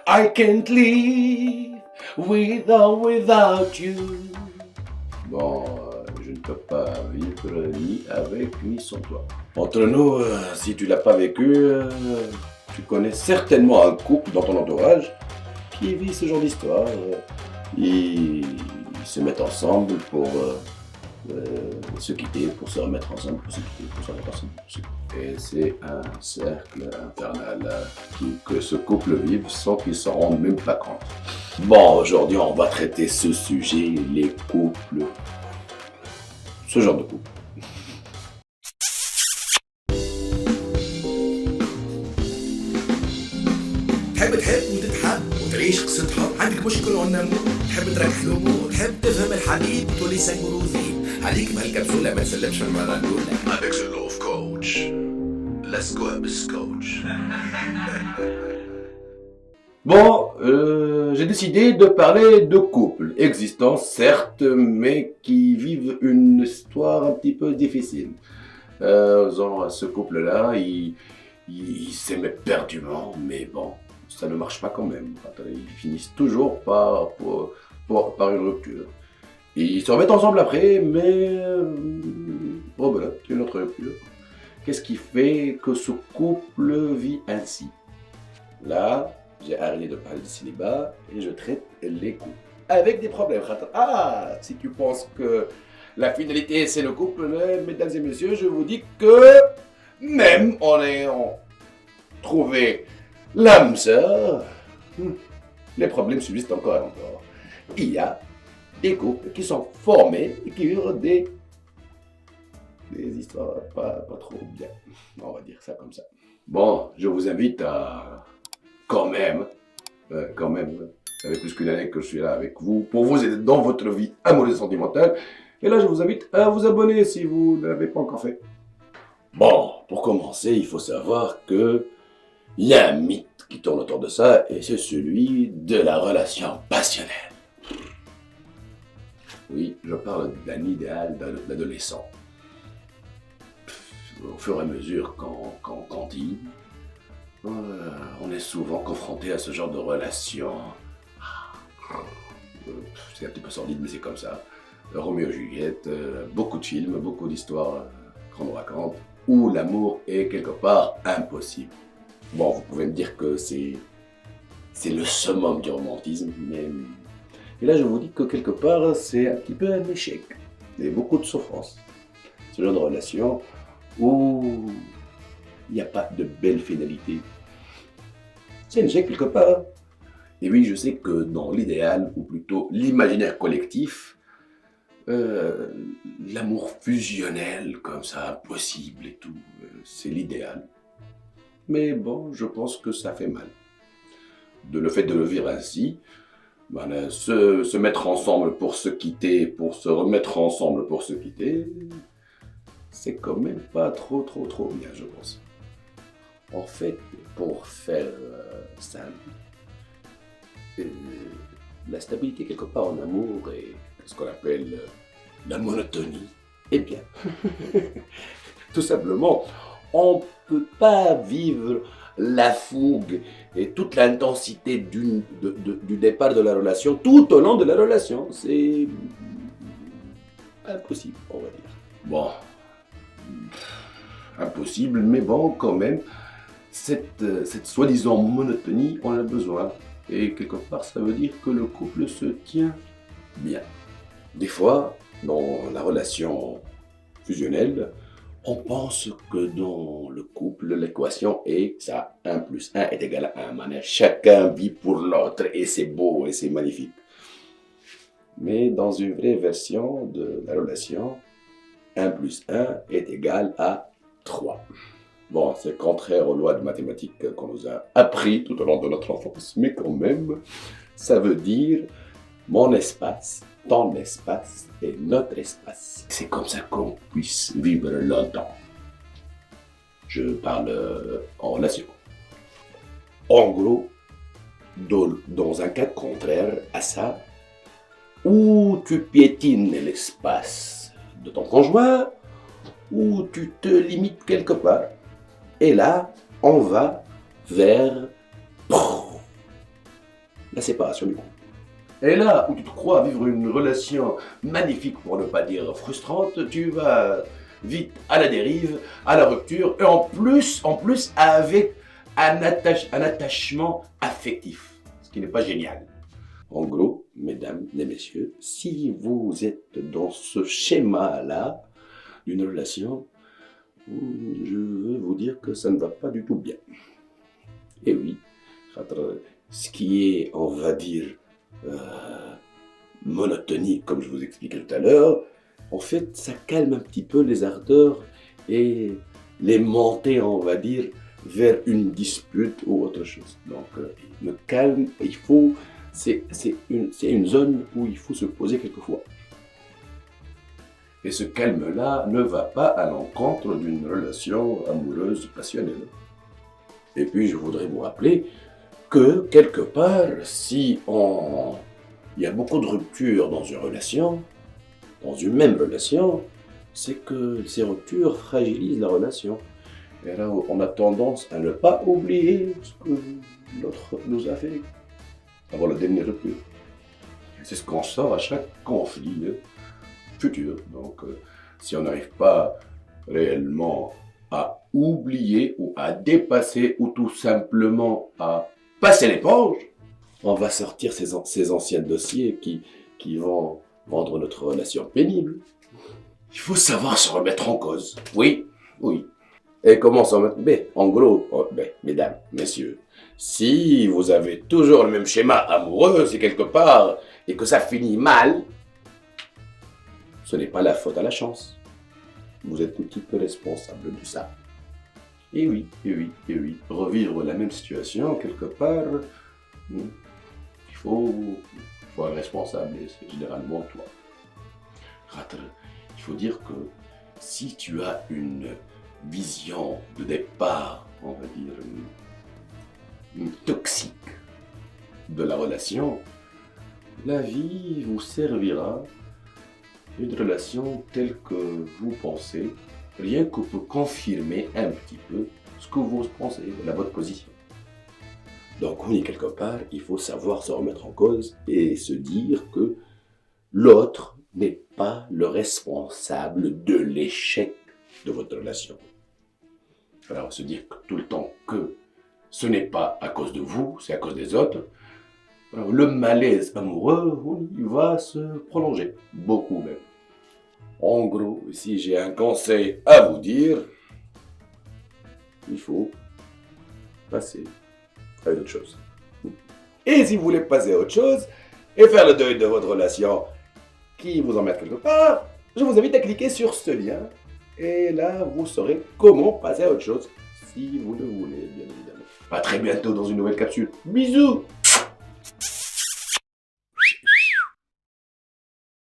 I can't live without you. Bon, je ne peux pas vivre ni avec ni sans toi. Entre nous, si tu l'as pas vécu, tu connais certainement un couple dans ton entourage qui vit ce genre d'histoire. Ils se mettent ensemble pour se quitter, pour se remettre ensemble, pour se quitter, pour se remettre ensemble. Et c'est un cercle infernal que ce couple vive sans qu'ils s'en rendent même pas compte. Bon, aujourd'hui, on va traiter ce sujet, les couples. Ce genre de couple. تحب وتتحب وتعيش قصة حب عندك مشكل ونمو تحب تريح الأمور تحب تفهم الحبيب تولي سنجروزي عليك بهالكبسولة ما تسلمش المرة الأولى avec the love coach let's go Abyss coach. Bon, j'ai décidé de parler de couples existants, certes, mais qui vivent une histoire un petit peu difficile. Genre, ce couple-là, il s'aimait perdument, mais bon, ça ne marche pas quand même. Ils finissent toujours par une rupture. Ils se remettent ensemble après, mais bon, voilà, c'est une autre rupture. Qu'est-ce qui fait que ce couple vit ainsi? Là, j'ai arrêté de parler du célibat et je traite les couples. Avec des problèmes. Ah, si tu penses que la finalité c'est le couple, mesdames et messieurs, je vous dis que même en ayant trouvé l'âme sœur, les problèmes subsistent encore et encore. Il y a des couples qui sont formés et qui vivent des histoires pas trop bien. On va dire ça comme ça. Bon, je vous invite à quand même, ça fait plus qu'une année que je suis là avec vous, pour vous aider dans votre vie amoureuse et sentimentale. Et là, je vous invite à vous abonner si vous ne l'avez pas encore fait. Bon, pour commencer, il faut savoir que il y a un mythe qui tourne autour de ça, et c'est celui de la relation passionnelle. Oui, je parle d'un idéal d'adolescent. Au fur et à mesure qu'on grandit, on est souvent confronté à ce genre de relation. C'est un petit peu sordide, mais c'est comme ça. Roméo et Juliette, beaucoup de films, beaucoup d'histoires qu'on nous raconte, où l'amour est quelque part impossible. Bon, vous pouvez me dire que c'est le summum du romantisme, mais... Et là, je vous dis que quelque part, c'est un petit peu un échec. Il y a beaucoup de souffrance. Ce genre de relation où il n'y a pas de belle finalité. C'est un échec quelque part. Et oui, je sais que dans l'idéal, ou plutôt l'imaginaire collectif, l'amour fusionnel, comme ça, impossible et tout, c'est l'idéal. Mais bon, je pense que ça fait mal. Le fait de le vivre ainsi, se mettre ensemble pour se quitter, pour se remettre ensemble pour se quitter, c'est quand même pas trop bien, je pense. En fait, pour faire simple, la stabilité quelque part en amour et ce qu'on appelle la monotonie, eh bien, tout simplement, on ne peut pas vivre la fougue et toute l'intensité du départ de la relation tout au long de la relation. C'est impossible, on va dire. Bon, impossible, mais bon, quand même, cette soi-disant monotonie, on a besoin. Et quelque part, ça veut dire que le couple se tient bien. Des fois, dans la relation fusionnelle, on pense que dans le couple, l'équation est ça, 1 + 1 est égal à 1. Chacun vit pour l'autre et c'est beau et c'est magnifique. Mais dans une vraie version de la relation, 1 + 1 est égal à 3. Bon, c'est contraire aux lois de mathématiques qu'on nous a appris tout au long de notre enfance, mais quand même, ça veut dire mon espace, ton espace et notre espace. C'est comme ça qu'on puisse vivre longtemps. Je parle en relation. En gros, dans un cas contraire à ça, où tu piétines l'espace de ton conjoint, où tu te limites quelque part. Et là, on va vers la séparation du couple. Et là où tu te crois vivre une relation magnifique, pour ne pas dire frustrante, tu vas vite à la dérive, à la rupture, et en plus avec un attachement affectif, ce qui n'est pas génial. En gros, mesdames et messieurs, si vous êtes dans ce schéma-là d'une relation, je veux vous dire que ça ne va pas du tout bien. Et oui, ce qui est, on va dire, monotonie, comme je vous expliquais tout à l'heure, en fait, ça calme un petit peu les ardeurs et les montées, on va dire, vers une dispute ou autre chose. Donc, le calme, c'est une zone où il faut se poser quelquefois. Et ce calme-là ne va pas à l'encontre d'une relation amoureuse passionnelle. Et puis, je voudrais vous rappeler que, quelque part, il y a beaucoup de ruptures dans une relation, dans une même relation, c'est que ces ruptures fragilisent la relation. Et là, on a tendance à ne pas oublier ce que l'autre nous a fait avant la dernière rupture. C'est ce qu'on sort à chaque conflit futur. Donc, si on n'arrive pas réellement à oublier ou à dépasser ou tout simplement à passer l'éponge, on va sortir ces anciens dossiers qui vont rendre notre relation pénible. Il faut savoir se remettre en cause. Oui. Et comment s'en mettre? En gros, mesdames, messieurs, si vous avez toujours le même schéma amoureux, c'est quelque part, et que ça finit mal, ce n'est pas la faute à la chance. Vous êtes un petit peu responsable de ça. Et oui. Revivre la même situation, quelque part, il faut être responsable, et c'est généralement toi. Il faut dire que si tu as une vision de départ, on va dire, toxique de la relation, la vie vous servira une relation telle que vous pensez, rien que pour confirmer un petit peu ce que vous pensez, la votre position. Donc oui, quelque part, il faut savoir se remettre en cause et se dire que l'autre n'est pas le responsable de l'échec de votre relation. Alors se dire tout le temps que ce n'est pas à cause de vous, c'est à cause des autres. Alors, le malaise amoureux, il va se prolonger, beaucoup même. En gros, si j'ai un conseil à vous dire, il faut passer à autre chose. Et si vous voulez passer à autre chose et faire le deuil de votre relation qui vous emmène quelque part, je vous invite à cliquer sur ce lien et là vous saurez comment passer à autre chose si vous le voulez, bien évidemment. À très bientôt dans une nouvelle capsule. Bisous!